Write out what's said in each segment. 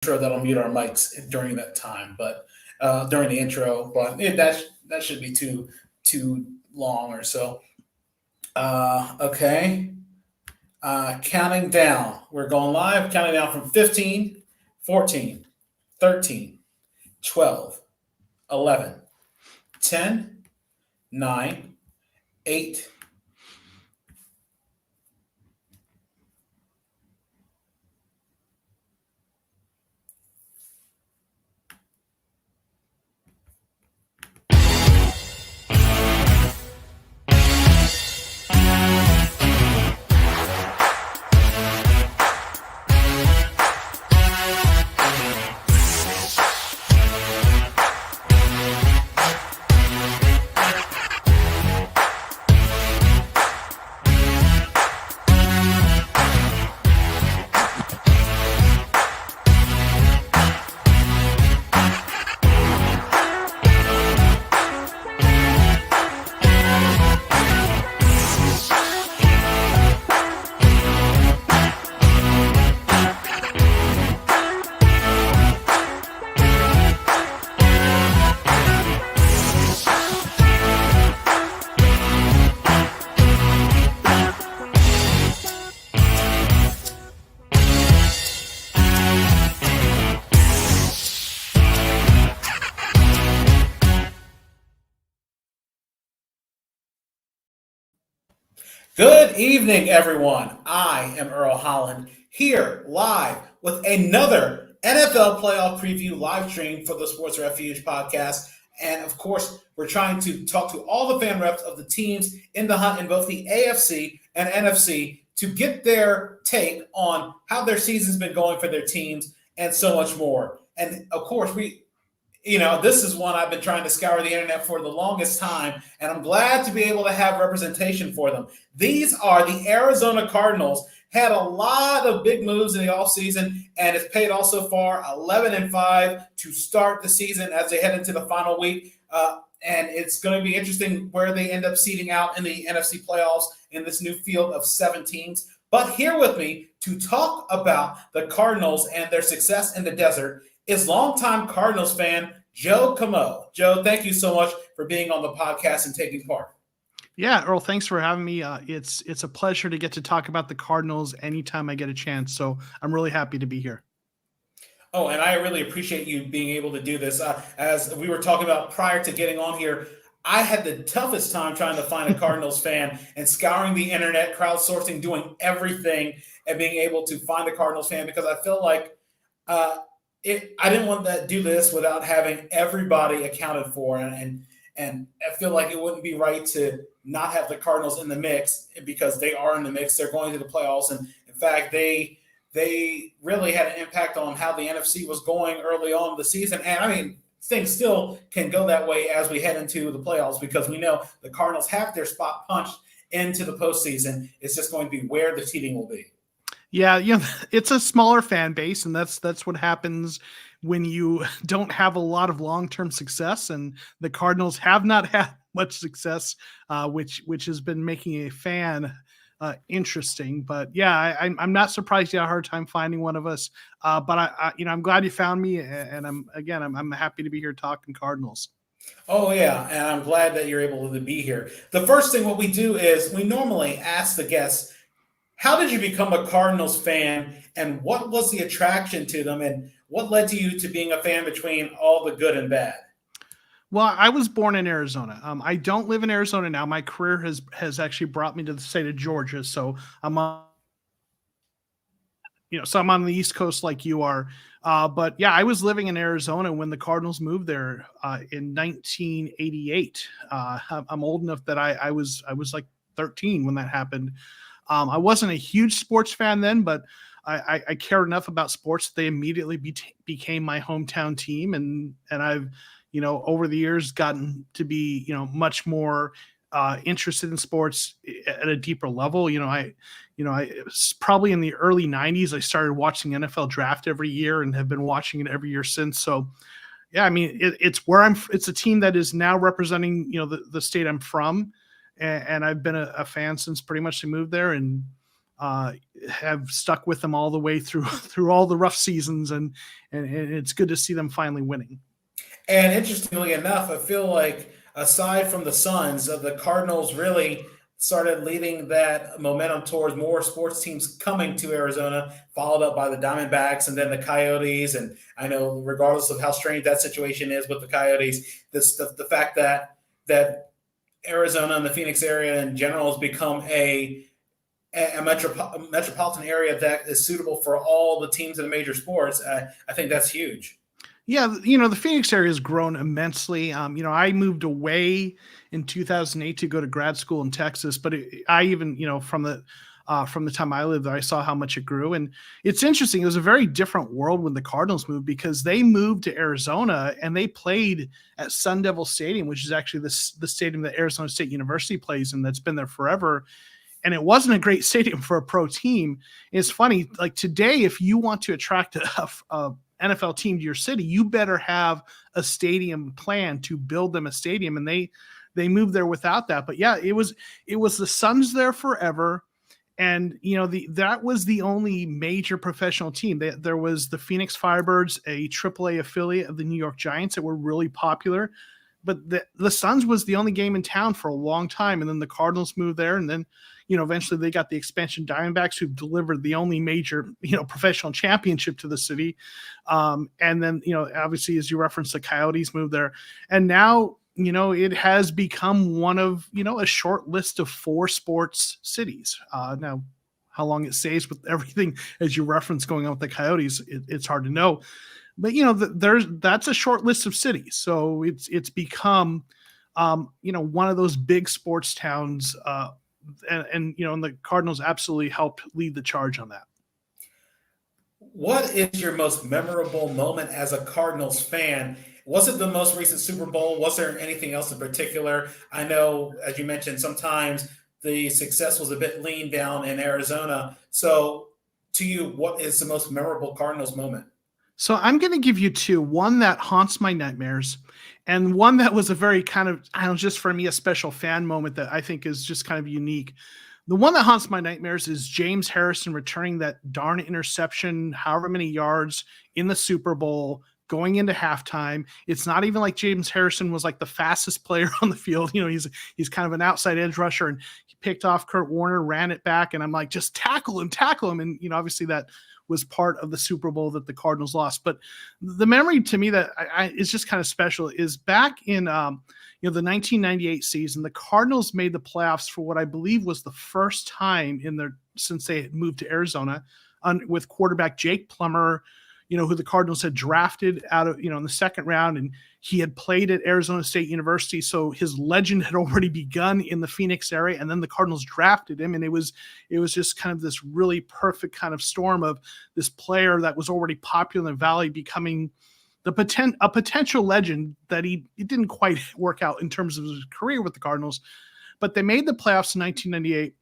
sure that'll mute our mics during that time, but during the intro. But that should be too long or so. Okay. Counting down. We're going live. Counting down from 15, 14, 13, 12, 11, 10, 9, 8. Good evening, everyone. I am Earl Holland here live with another NFL playoff preview live stream for the Sports Refuge podcast. And of course, we're trying to talk to all the fan reps of the teams in the hunt in both the AFC and NFC to get their take on how their season's been going for their teams and so much more. And of course, this is one I've been trying to scour the internet for the longest time, and I'm glad to be able to have representation for them. These are the Arizona Cardinals. Had a lot of big moves in the offseason, and it's paid off so far, 11-5 to start the season as they head into the final week. And it's going to be interesting where they end up seeding out in the NFC playoffs in this new field of 7 teams. But here with me to talk about the Cardinals and their success in the desert is longtime Cardinals fan Joe Comeau. Joe, thank you so much for being on the podcast and taking part. Yeah, Earl, thanks for having me. It's a pleasure to get to talk about the Cardinals anytime I get a chance. So I'm really happy to be here. Oh, and I really appreciate you being able to do this. As we were talking about prior to getting on here, I had the toughest time trying to find a Cardinals fan and scouring the internet, crowdsourcing, doing everything, and being able to find a Cardinals fan because I feel like I didn't want to do this without having everybody accounted for, and I feel like it wouldn't be right to not have the Cardinals in the mix because they are in the mix. They're going to the playoffs, and in fact, they really had an impact on how the NFC was going early on in the season. And I mean, things still can go that way as we head into the playoffs because we know the Cardinals have their spot punched into the postseason. It's just going to be where the seeding will be. Yeah, it's a smaller fan base, and that's what happens when you don't have a lot of long-term success. And the Cardinals have not had much success, which has been making a fan interesting. But yeah, I'm not surprised you had a hard time finding one of us. But I'm glad you found me, and I'm happy to be here talking Cardinals. Oh, yeah, and I'm glad that you're able to be here. The first thing what we do is we normally ask the guests, how did you become a Cardinals fan, and what was the attraction to them, and what led to you to being a fan between all the good and bad? Well, I was born in Arizona. I don't live in Arizona now. My career has actually brought me to the state of Georgia, so I'm on the East Coast like you are. But yeah, I was living in Arizona when the Cardinals moved there in 1988. I'm old enough that I was like 13 when that happened. I wasn't a huge sports fan then, but I cared enough about sports that they immediately became my hometown team, and I've over the years gotten to be much more interested in sports at a deeper level. I was probably in the early 90s. I started watching NFL draft every year and have been watching it every year since. So yeah, I mean it's a team that is now representing the state I'm from. And I've been a fan since pretty much they moved there. And have stuck with them all the way through all the rough seasons, and it's good to see them finally winning. And interestingly enough, I feel like aside from the Suns, the Cardinals really started leading that momentum towards more sports teams coming to Arizona, followed up by the Diamondbacks and then the Coyotes. And I know, regardless of how strange that situation is with the Coyotes, the fact that Arizona and the Phoenix area in general has become a metropolitan area that is suitable for all the teams in the major sports. I think that's huge. Yeah, the Phoenix area has grown immensely. I moved away in 2008 to go to grad school in Texas, but I even, from the time I lived there, I saw how much it grew. And it's interesting. It was a very different world when the Cardinals moved, because they moved to Arizona and they played at Sun Devil Stadium, which is actually the stadium that Arizona State University plays in. That's been there forever. And it wasn't a great stadium for a pro team. It's funny, like today, if you want to attract a NFL team to your city, you better have a stadium plan to build them a stadium. And they moved there without that. But yeah, it was the Suns there forever. And, that was the only major professional team. There was the Phoenix Firebirds, a AAA affiliate of the New York Giants that were really popular. But the Suns was the only game in town for a long time. And then the Cardinals moved there. And then, eventually they got the expansion Diamondbacks, who delivered the only major, professional championship to the city. And then, obviously, as you referenced, the Coyotes moved there. And now, it has become one of, a short list of 4 sports cities. Now, how long it stays with everything, as you referenced, going on with the Coyotes, it's hard to know. But, that's a short list of cities. So it's become, one of those big sports towns. And the Cardinals absolutely helped lead the charge on that. What is your most memorable moment as a Cardinals fan? Was it the most recent Super Bowl? Was there anything else in particular? I know, as you mentioned, sometimes the success was a bit lean down in Arizona. So to you, what is the most memorable Cardinals moment? So I'm going to give you 2, one that haunts my nightmares, and one that was a very kind of, just for me, a special fan moment that I think is just kind of unique. The one that haunts my nightmares is James Harrison returning that darn interception, however many yards, in the Super Bowl, going into halftime. It's not even like James Harrison was like the fastest player on the field. He's kind of an outside edge rusher, and he picked off Kurt Warner, ran it back, and I'm like, just tackle him. And, obviously that was part of the Super Bowl that the Cardinals lost. But the memory to me that is just kind of special is back in the 1998 season, the Cardinals made the playoffs for what I believe was the first time since they had moved to Arizona, with quarterback Jake Plummer, who the Cardinals had drafted out of, in the second round, and he had played at Arizona State University. So his legend had already begun in the Phoenix area, and then the Cardinals drafted him. And it was just kind of this really perfect kind of storm of this player that was already popular in the Valley becoming a potential legend that it didn't quite work out in terms of his career with the Cardinals. But they made the playoffs in 1998,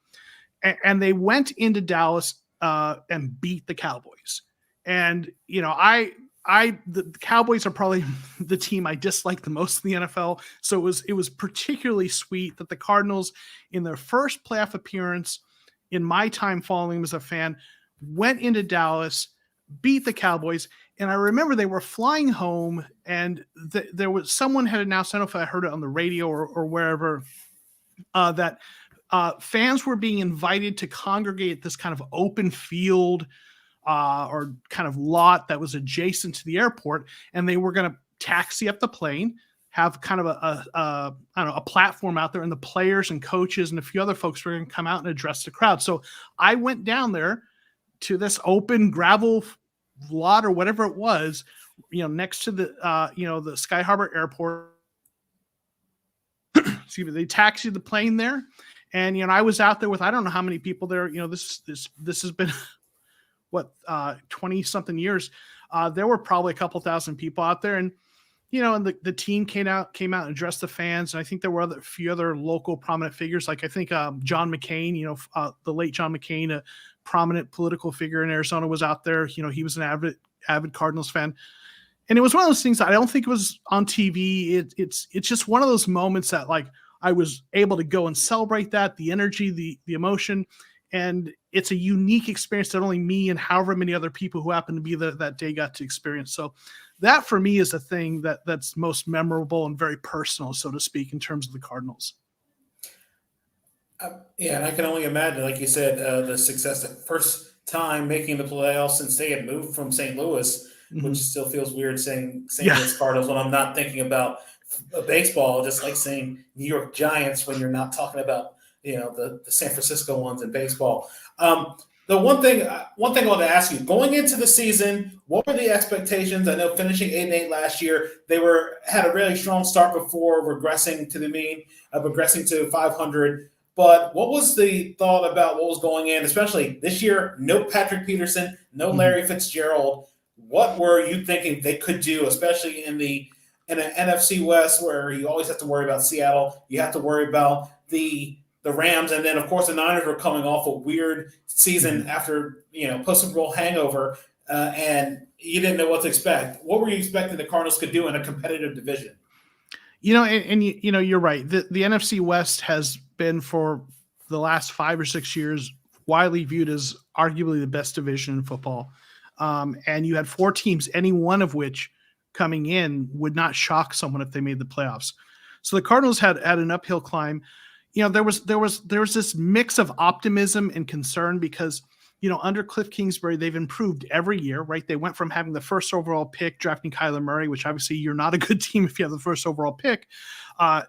and they went into Dallas and beat the Cowboys. And, the Cowboys are probably the team I dislike the most in the NFL. So it was particularly sweet that the Cardinals, in their first playoff appearance in my time following them as a fan, went into Dallas, beat the Cowboys. And I remember they were flying home, and there was someone had announced, I don't know if I heard it on the radio or wherever, that fans were being invited to congregate at this kind of open field or kind of lot that was adjacent to the airport, and they were going to taxi up the plane, have kind of a platform out there, and the players and coaches and a few other folks were going to come out and address the crowd. So I went down there to this open gravel lot or whatever it was, next to the Sky Harbor Airport. Excuse me, they taxied the plane there, and I was out there with I don't know how many people there. This has been 20 something years. There were probably a couple thousand people out there, and and the team came out and addressed the fans. And I think there were a few other local prominent figures, like I think John McCain, the late John McCain, a prominent political figure in Arizona, was out there. He was an avid Cardinals fan. And it was one of those things that I don't think it was on TV. It's just one of those moments that, like, I was able to go and celebrate that, the energy, the emotion. And it's a unique experience that only me and however many other people who happened to be there that day got to experience. So that for me is a thing that's most memorable and very personal, so to speak, in terms of the Cardinals. Yeah, and I can only imagine, like you said, the success that first time making the playoffs since they had moved from St. Louis, which still feels weird saying St. Louis Cardinals when I'm not thinking about baseball, just like saying New York Giants when you're not talking about the San Francisco ones in baseball. The one thing I want to ask you, going into the season, what were the expectations? I know finishing 8-8 last year, they had a really strong start before regressing to the mean, regressing to 500. But what was the thought about what was going in, especially this year? No Patrick Peterson, no Larry Fitzgerald. What were you thinking they could do, especially in an NFC West where you always have to worry about Seattle, you have to worry about the Rams, and then of course the Niners were coming off a weird season after post Super Bowl hangover, and you didn't know what to expect. What were you expecting the Cardinals could do in a competitive division? You're right. The NFC West has been for the last 5 or 6 years widely viewed as arguably the best division in football. And you had 4 teams, any one of which coming in would not shock someone if they made the playoffs. So the Cardinals had an uphill climb. There was this mix of optimism and concern because, under Cliff Kingsbury, they've improved every year, right? They went from having the first overall pick, drafting Kyler Murray, which obviously you're not a good team if you have the first overall pick,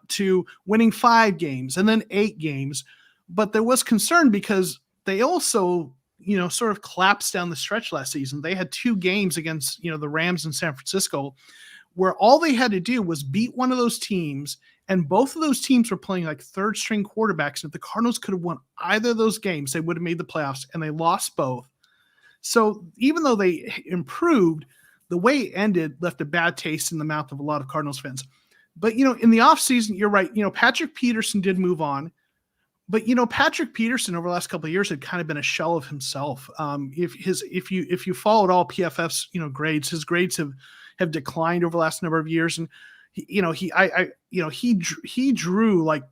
to winning 5 games and then 8 games. But there was concern because they also, sort of collapsed down the stretch last season. They had 2 games against, the Rams in San Francisco, where all they had to do was beat one of those teams, and both of those teams were playing like third-string quarterbacks. And if the Cardinals could have won either of those games, they would have made the playoffs, and they lost both. So even though they improved, the way it ended left a bad taste in the mouth of a lot of Cardinals fans. But, in the offseason, you're right. Patrick Peterson did move on. But Patrick Peterson over the last couple of years had kind of been a shell of himself. If you followed all PFF's grades, his grades have declined over the last number of years, and he drew like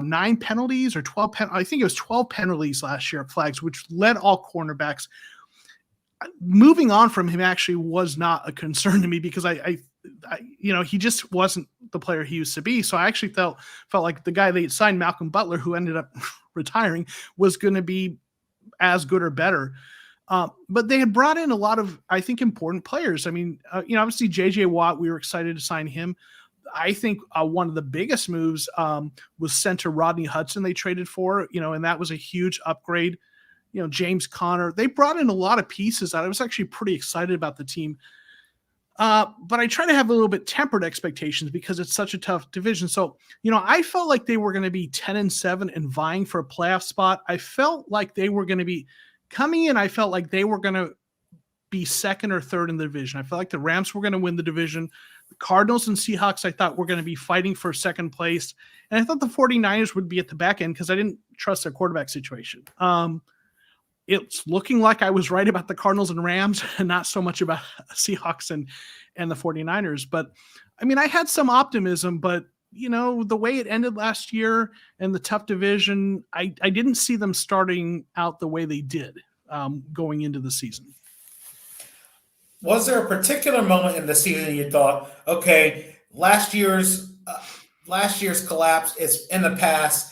9 penalties or 12 I think it was 12 penalties last year at flags, which led all cornerbacks. Moving on from him actually was not a concern to me because he just wasn't the player he used to be. So I actually felt like the guy they signed, Malcolm Butler, who ended up retiring, was going to be as good or better. But they had brought in a lot of, I think, important players. I mean, obviously J.J. Watt, we were excited to sign him. I think one of the biggest moves was center Rodney Hudson they traded for, and that was a huge upgrade. James Conner. They brought in a lot of pieces that I was actually pretty excited about the team. But I try to have a little bit tempered expectations because it's such a tough division. So, I felt like they were going to be 10-7 and vying for a playoff spot. I felt like they were going to be coming in. I felt like they were going to be second or third in the division. I felt like the Rams were going to win the division. The Cardinals and Seahawks, I thought, were going to be fighting for second place. And I thought the 49ers would be at the back end because I didn't trust their quarterback situation. It's looking like I was right about the Cardinals and Rams and not so much about Seahawks and the 49ers. But, I mean, I had some optimism, but, the way it ended last year and the tough division, I didn't see them starting out the way they did going into the season. Was there a particular moment in the season you thought, okay, last year's collapse is in the past?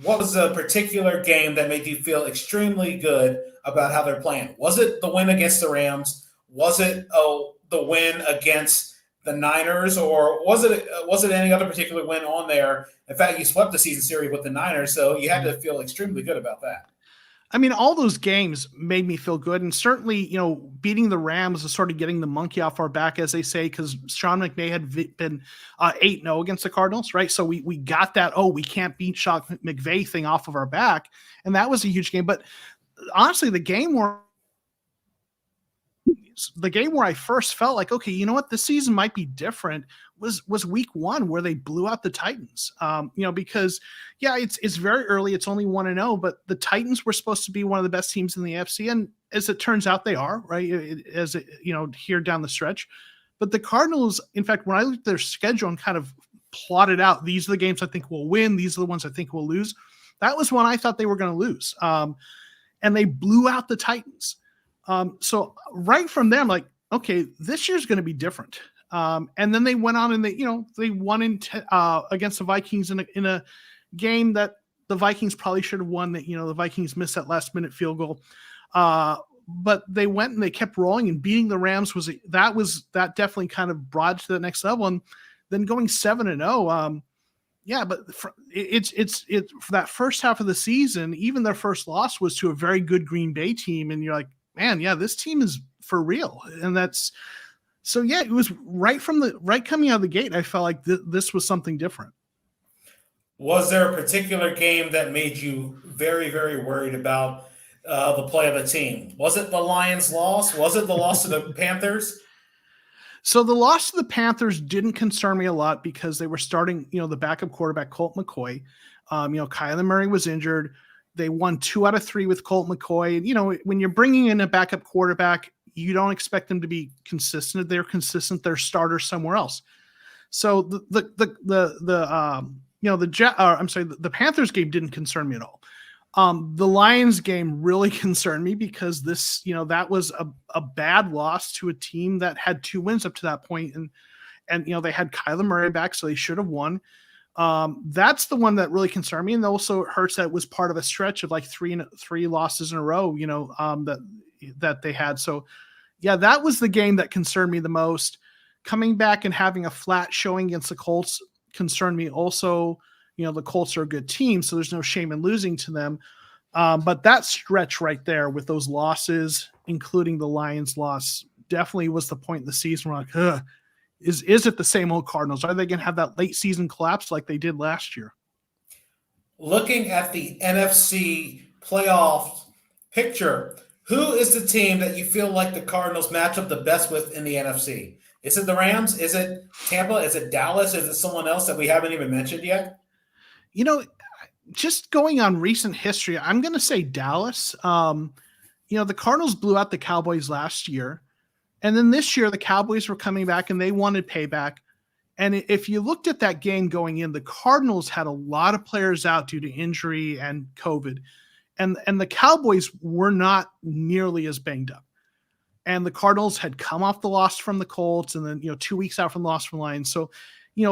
What was a particular game that made you feel extremely good about how they're playing? Was it the win against the Rams? Was it the win against the Niners? Or was it any other particular win on there? In fact, you swept the season series with the Niners, so you had to feel extremely good about that. I mean, all those games made me feel good. And certainly, beating the Rams was sort of getting the monkey off our back, as they say, because Sean McVay had been 8-0 against the Cardinals, right? So we got that, we can't beat Sean McVay thing off of our back. And that was a huge game. But honestly, the game where I first felt like, okay, you know what, this season might be different was week 1 where they blew out the Titans. Because it's very early. It's only 1-0, but the Titans were supposed to be one of the best teams in the AFC. And as it turns out, they are, right. Here down the stretch, but the Cardinals, in fact, when I looked at their schedule and kind of plotted out, these are the games I think we'll win. These are the ones I think we'll lose. That was one I thought they were going to lose. and they blew out the Titans. So right from there, I'm like, okay, this year's going to be different. And then they went on and they won against the Vikings in a game that the Vikings probably should have won. That the Vikings missed that last minute field goal, but they went and they kept rolling and beating the Rams. That definitely kind of brought to the next level. And then going 7-0. Yeah, but it's for that first half of the season, even their first loss was to a very good Green Bay team, and you're like, man, yeah, this team is for real. And that's so, yeah, it was right coming out of the gate. I felt like this was something different. Was there a particular game that made you very, very worried about the play of the team? Was it the Lions' loss? Was it the loss to the Panthers? So the loss to the Panthers didn't concern me a lot because they were starting, the backup quarterback, Colt McCoy. Kyler Murray was injured. They won 2 out of 3 with Colt McCoy. And, when you're bringing in a backup quarterback, you don't expect them to be consistent. If they're consistent, they're starters somewhere else. So the Panthers game didn't concern me at all. The Lions game really concerned me because that was a bad loss to a team that had 2 wins up to that point. And they had Kyler Murray back, so they should have won. That's the one that really concerned me. And also it hurts that it was part of a stretch of like 3 losses in a row, that they had. So yeah, that was the game that concerned me the most. Coming back and having a flat showing against the Colts concerned me also. The Colts are a good team, so there's no shame in losing to them. But that stretch right there with those losses, including the Lions loss, definitely was the point in the season where we're like, is it the same old Cardinals? Are they going to have that late season collapse like they did last year? Looking at the NFC playoff picture, who is the team that you feel like the Cardinals match up the best with in the NFC? Is it the Rams? Is it Tampa? Is it Dallas? Is it someone else that we haven't even mentioned yet? Just going on recent history, I'm going to say Dallas. The Cardinals blew out the Cowboys last year. And then this year, the Cowboys were coming back and they wanted payback. And if you looked at that game going in, the Cardinals had a lot of players out due to injury and COVID. And the Cowboys were not nearly as banged up. And the Cardinals had come off the loss from the Colts and then, 2 weeks out from the loss from the Lions. So,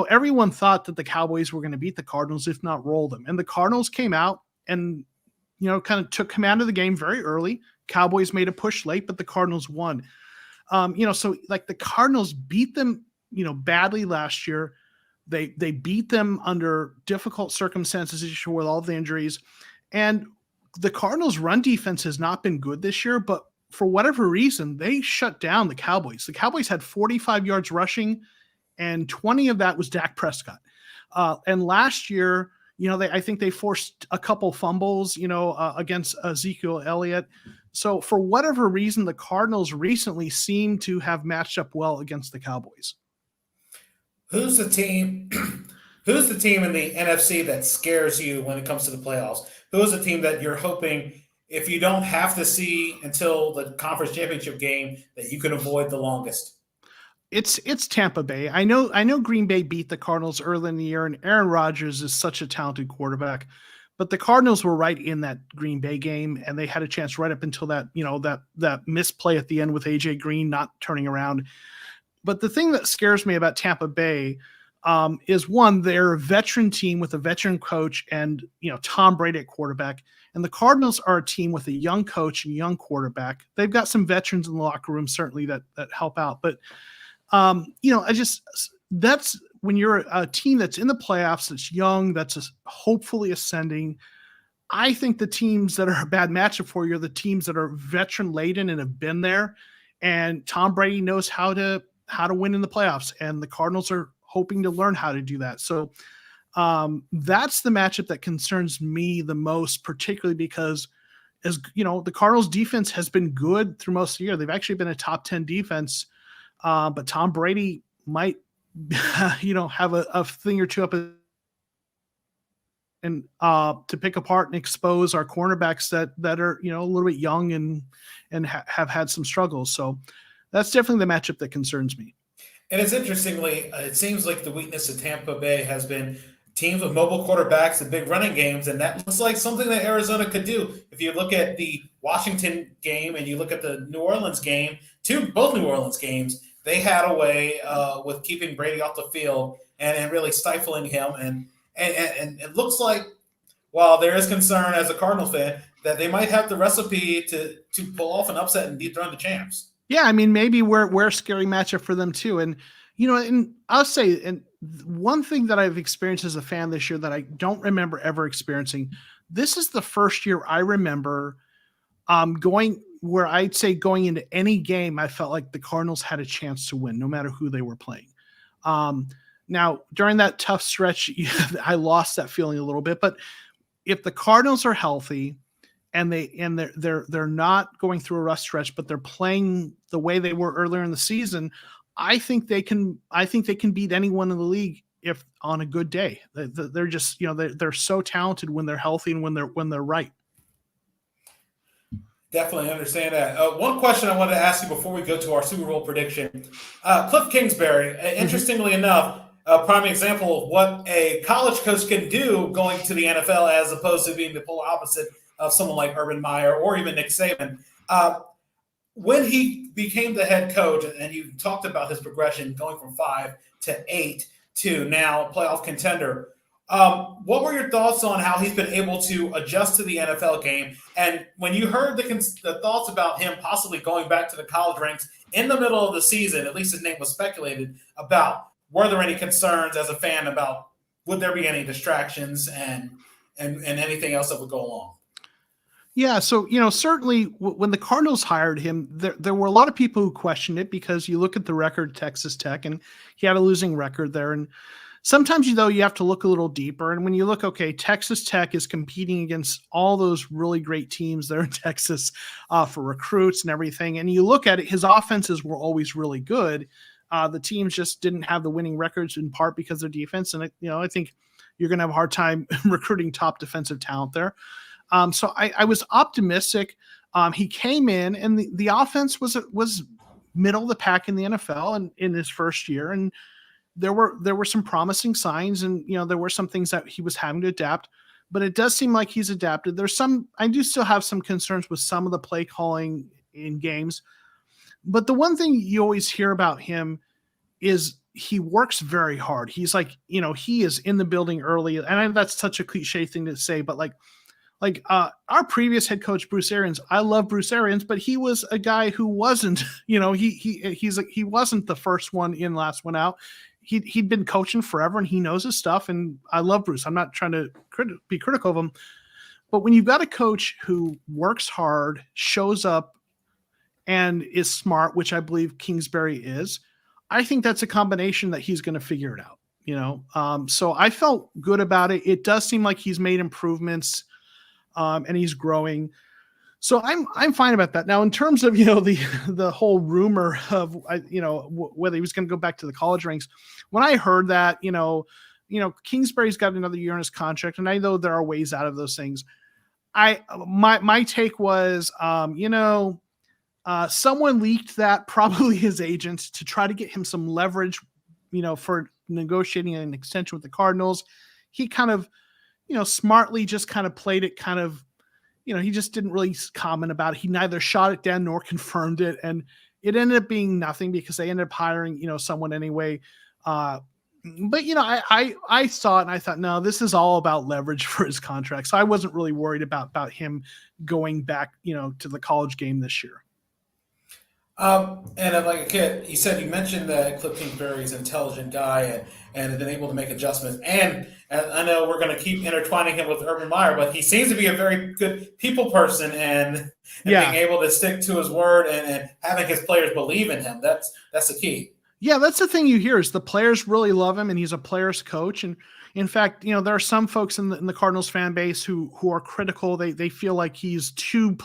everyone thought that the Cowboys were going to beat the Cardinals, if not roll them. And the Cardinals came out and, kind of took command of the game very early. Cowboys made a push late, but the Cardinals won. So like the Cardinals beat them, badly last year. They beat them under difficult circumstances with all the injuries. And the Cardinals' run defense has not been good this year, but for whatever reason, they shut down the Cowboys. The Cowboys had 45 yards rushing, and 20 of that was Dak Prescott. And last year, I think they forced a couple fumbles, against Ezekiel Elliott. So for whatever reason, the Cardinals recently seem to have matched up well against the Cowboys. Who's the team in the NFC that scares you when it comes to the playoffs? Who's the team that you're hoping, if you don't have to see until the conference championship game, that you can avoid the longest? It's Tampa Bay. I know Green Bay beat the Cardinals early in the year, and Aaron Rodgers is such a talented quarterback. But the Cardinals were right in that Green Bay game, and they had a chance right up until that, that misplay at the end with AJ Green not turning around. But the thing that scares me about Tampa Bay is, one, they're a veteran team with a veteran coach and, Tom Brady at quarterback. And the Cardinals are a team with a young coach and young quarterback. They've got some veterans in the locker room, certainly, that help out. But that's when you're a team that's in the playoffs, that's young, that's hopefully ascending. I think the teams that are a bad matchup for you are the teams that are veteran laden and have been there. And Tom Brady knows how to win in the playoffs, and the Cardinals are hoping to learn how to do that. So that's the matchup that concerns me the most, particularly because, as the Cardinals defense has been good through most of the year. They've actually been a top 10 defense. But Tom Brady might, have a thing or two up and to pick apart and expose our cornerbacks that are, a little bit young and have had some struggles. So that's definitely the matchup that concerns me. And it's interestingly, it seems like the weakness of Tampa Bay has been teams with mobile quarterbacks and big running games, and that looks like something that Arizona could do. If you look at the Washington game and you look at the New Orleans game, both New Orleans games, they had a way with keeping Brady off the field and really stifling him. And it looks like, while there is concern as a Cardinal fan, that they might have the recipe to pull off an upset and dethrone the champs. Yeah, I mean, maybe we're a scary matchup for them too. And and I'll say, and one thing that I've experienced as a fan this year that I don't remember ever experiencing, this is the first year I remember going where I'd say going into any game, I felt like the Cardinals had a chance to win, no matter who they were playing. Now, during that tough stretch, I lost that feeling a little bit. But if the Cardinals are healthy and they're not going through a rough stretch, but they're playing the way they were earlier in the season, I think they can beat anyone in the league if on a good day. They're just they're so talented when they're healthy and when they're right. Definitely understand that. One question I wanted to ask you before we go to our Super Bowl prediction. Cliff Kingsbury, interestingly enough, a prime example of what a college coach can do going to the NFL as opposed to being the polar opposite of someone like Urban Meyer or even Nick Saban. When he became the head coach, and you talked about his progression going from 5 to 8 to now playoff contender, what were your thoughts on how he's been able to adjust to the NFL game? And when you heard the thoughts about him possibly going back to the college ranks in the middle of the season, at least his name was speculated about, were there any concerns as a fan about would there be any distractions and anything else that would go along? Yeah, so certainly when the Cardinals hired him, there were a lot of people who questioned it because you look at the record at Texas Tech, and he had a losing record there. And sometimes you have to look a little deeper. And when you look, okay, Texas Tech is competing against all those really great teams there in Texas for recruits and everything. And you look at it, his offenses were always really good. The teams just didn't have the winning records in part because of their defense. And I think you're going to have a hard time recruiting top defensive talent there. So I was optimistic. He came in, and the offense was middle of the pack in the NFL and in his first year, and there were some promising signs, and there were some things that he was having to adapt. But it does seem like he's adapted. I do still have some concerns with some of the play calling in games, but the one thing you always hear about him is he works very hard. He's like, he is in the building early, and I know that's such a cliche thing to say, but like our previous head coach, Bruce Arians, I love Bruce Arians, but he was a guy who wasn't, he wasn't the first one in, last one out. He'd been coaching forever, and he knows his stuff. And I love Bruce. I'm not trying to be critical of him, but when you've got a coach who works hard, shows up, and is smart, which I believe Kingsbury is, I think that's a combination that he's going to figure it out. So I felt good about it. It does seem like he's made improvements. And he's growing. So I'm fine about that. Now, in terms of, the whole rumor of, whether he was going to go back to the college ranks, when I heard that, Kingsbury's got another year in his contract, and I know there are ways out of those things. My take was, someone leaked that, probably his agent, to try to get him some leverage, for negotiating an extension with the Cardinals. He kind of, smartly just kind of played it kind of, he just didn't really comment about it. He neither shot it down nor confirmed it. And it ended up being nothing because they ended up hiring, someone anyway. But, I saw it and I thought, no, this is all about leverage for his contract. So I wasn't really worried about him going back, to the college game this year. And like a kid, you mentioned that Cliff Kingsbury is an intelligent guy and has been able to make adjustments. And I know we're going to keep intertwining him with Urban Meyer, but he seems to be a very good people person and being able to stick to his word and having his players believe in him. That's the key. Yeah, that's the thing you hear is the players really love him, and he's a player's coach. And in fact, there are some folks in the Cardinals fan base who are critical. They feel like he's too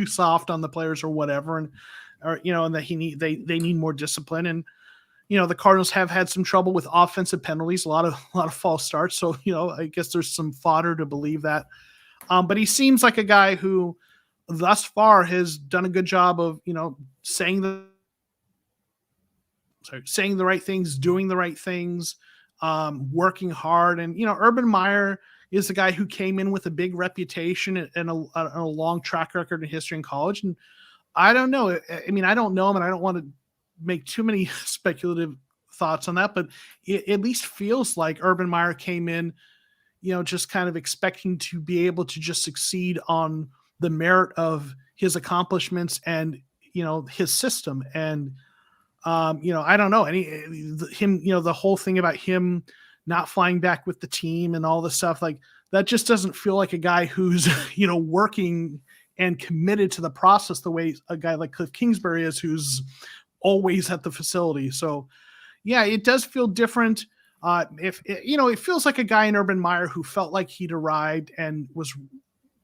soft on the players or whatever, and that they need more discipline. And the Cardinals have had some trouble with offensive penalties, a lot of false starts. So I guess there's some fodder to believe that. But he seems like a guy who, thus far, has done a good job of saying the right things, doing the right things. working hard. And, Urban Meyer is the guy who came in with a big reputation and a long track record in history in college. And I don't know. I mean, I don't know him, and I don't want to make too many speculative thoughts on that, but it at least feels like Urban Meyer came in, just kind of expecting to be able to just succeed on the merit of his accomplishments and, his system. And, I don't know the whole thing about him not flying back with the team and all this stuff, like that just doesn't feel like a guy who's, working and committed to the process the way a guy like Cliff Kingsbury is, who's always at the facility. So yeah, it does feel different. It feels like a guy in Urban Meyer who felt like he'd arrived and was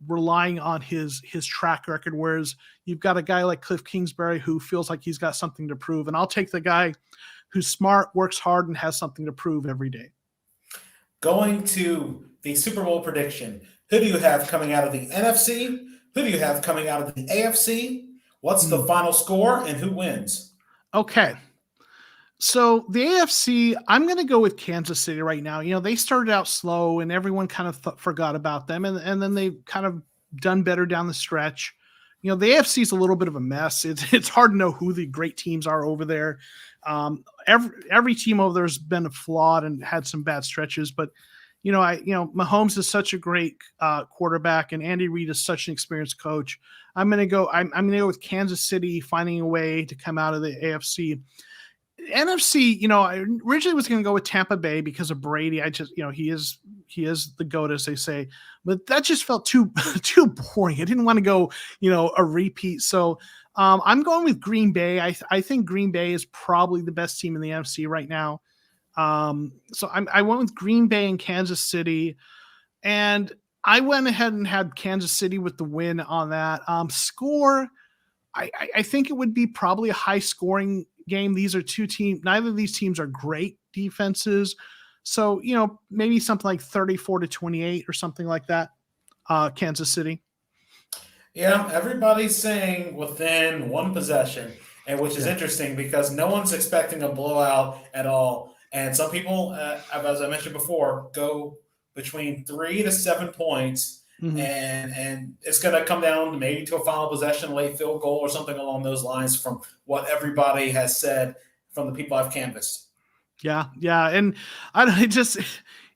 relying on his track record, whereas you've got a guy like Cliff Kingsbury who feels like he's got something to prove. And I'll take the guy who's smart, works hard, and has something to prove every day. Going to the Super Bowl prediction, who do you have coming out of the NFC? Who do you have coming out of the AFC? What's the final score and who wins? Okay. So the AFC, I'm going to go with Kansas City right now. They started out slow and everyone kind of forgot about them. And then they've kind of done better down the stretch. The AFC is a little bit of a mess. It's hard to know who the great teams are over there. Every team over there has been flawed and had some bad stretches, but Mahomes is such a great quarterback, and Andy Reid is such an experienced coach. I'm going to go with Kansas City finding a way to come out of the AFC. NFC, I originally was going to go with Tampa Bay because of Brady. I just, he is the GOAT, as they say, but that just felt too boring. I didn't want to go, a repeat. So I'm going with Green Bay. I think Green Bay is probably the best team in the NFC right now. So I went with Green Bay and Kansas City, and I went ahead and had Kansas City with the win on that. Score, I think it would be probably a high scoring game. These are two teams. Neither of these teams are great defenses. So, maybe something like 34-28 or something like that. Kansas City. Yeah, everybody's saying within one possession, and which is interesting because no one's expecting a blowout at all. And some people, as I mentioned before, go between 3 to 7 points, and it's going to come down maybe to a final possession, late field goal, or something along those lines from what everybody has said from the people I've canvassed. Yeah, and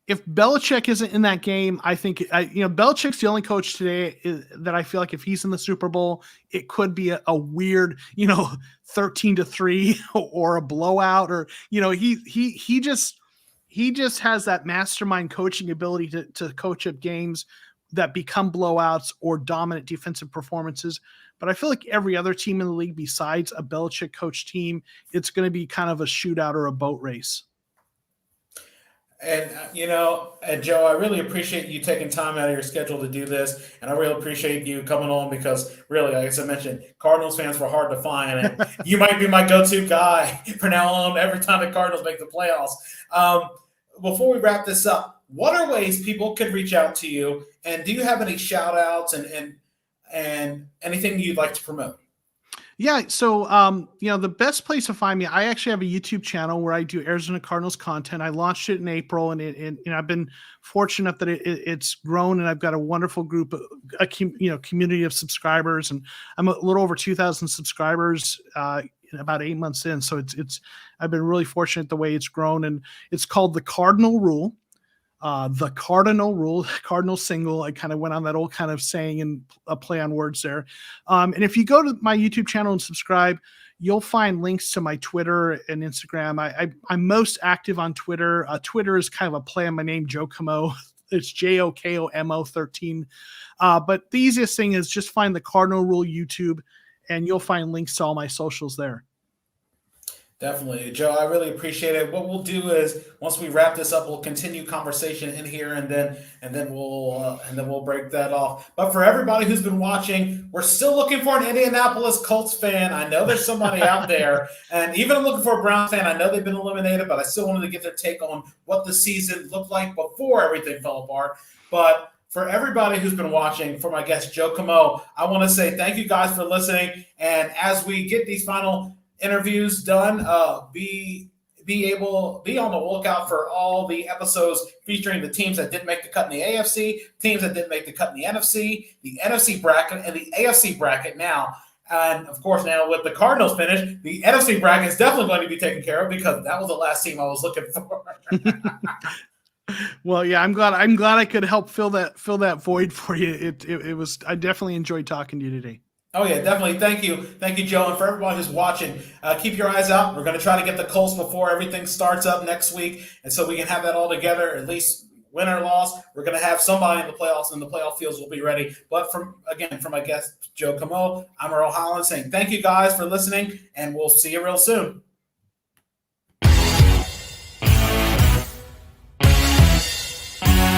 if Belichick isn't in that game, I think Belichick's the only coach today that I feel like if he's in the Super Bowl, it could be a weird 13-3 or a blowout, or he just has that mastermind coaching ability to coach up games that become blowouts or dominant defensive performances. But I feel like every other team in the league besides a Belichick coach team, it's going to be kind of a shootout or a boat race. And, and Joe, I really appreciate you taking time out of your schedule to do this. And I really appreciate you coming on because really, like as I mentioned, Cardinals fans were hard to find. And you might be my go-to guy from now on every time the Cardinals make the playoffs. Before we wrap this up, what are ways people could reach out to you? And do you have any shout outs and anything you'd like to promote? Yeah. So, the best place to find me, I actually have a YouTube channel where I do Arizona Cardinals content. I launched it in April, and I've been fortunate enough that it's grown, and I've got a wonderful group, community of subscribers, and I'm a little over 2,000 subscribers in about 8 months in. So I've been really fortunate the way it's grown, and it's called The Cardinal Rule. The Cardinal Rule, Cardinal Single. I kind of went on that old kind of saying and a play on words there. And if you go to my YouTube channel and subscribe, you'll find links to my Twitter and Instagram. I'm most active on Twitter. Twitter is kind of a play on my name, Joe Comeau. It's JOKOMO 13. But the easiest thing is just find the Cardinal Rule YouTube, and you'll find links to all my socials there. Definitely, Joe. I really appreciate it. What we'll do is once we wrap this up, we'll continue conversation in here, and then we'll break that off. But for everybody who's been watching, we're still looking for an Indianapolis Colts fan. I know there's somebody out there, and even I'm looking for a Browns fan. I know they've been eliminated, but I still wanted to get their take on what the season looked like before everything fell apart. But for everybody who's been watching, for my guest Joe Comeau, I want to say thank you guys for listening. And as we get these final interviews done, be be on the lookout for all the episodes featuring the teams that didn't make the cut in the AFC, teams that didn't make the cut in the NFC bracket, and the AFC bracket now. And, of course, now with the Cardinals finished, the NFC bracket is definitely going to be taken care of because that was the last team I was looking for. Well, yeah, I'm glad I could help fill that void for you. It was, I definitely enjoyed talking to you today. Oh, yeah, definitely. Thank you, Joe. And for everyone who's watching, keep your eyes out. We're going to try to get the Colts before everything starts up next week. And so we can have that all together, at least win or loss. We're going to have somebody in the playoffs, and the playoff fields will be ready. But from my guest, Joe Comeau, I'm Earl Holland saying thank you guys for listening, and we'll see you real soon.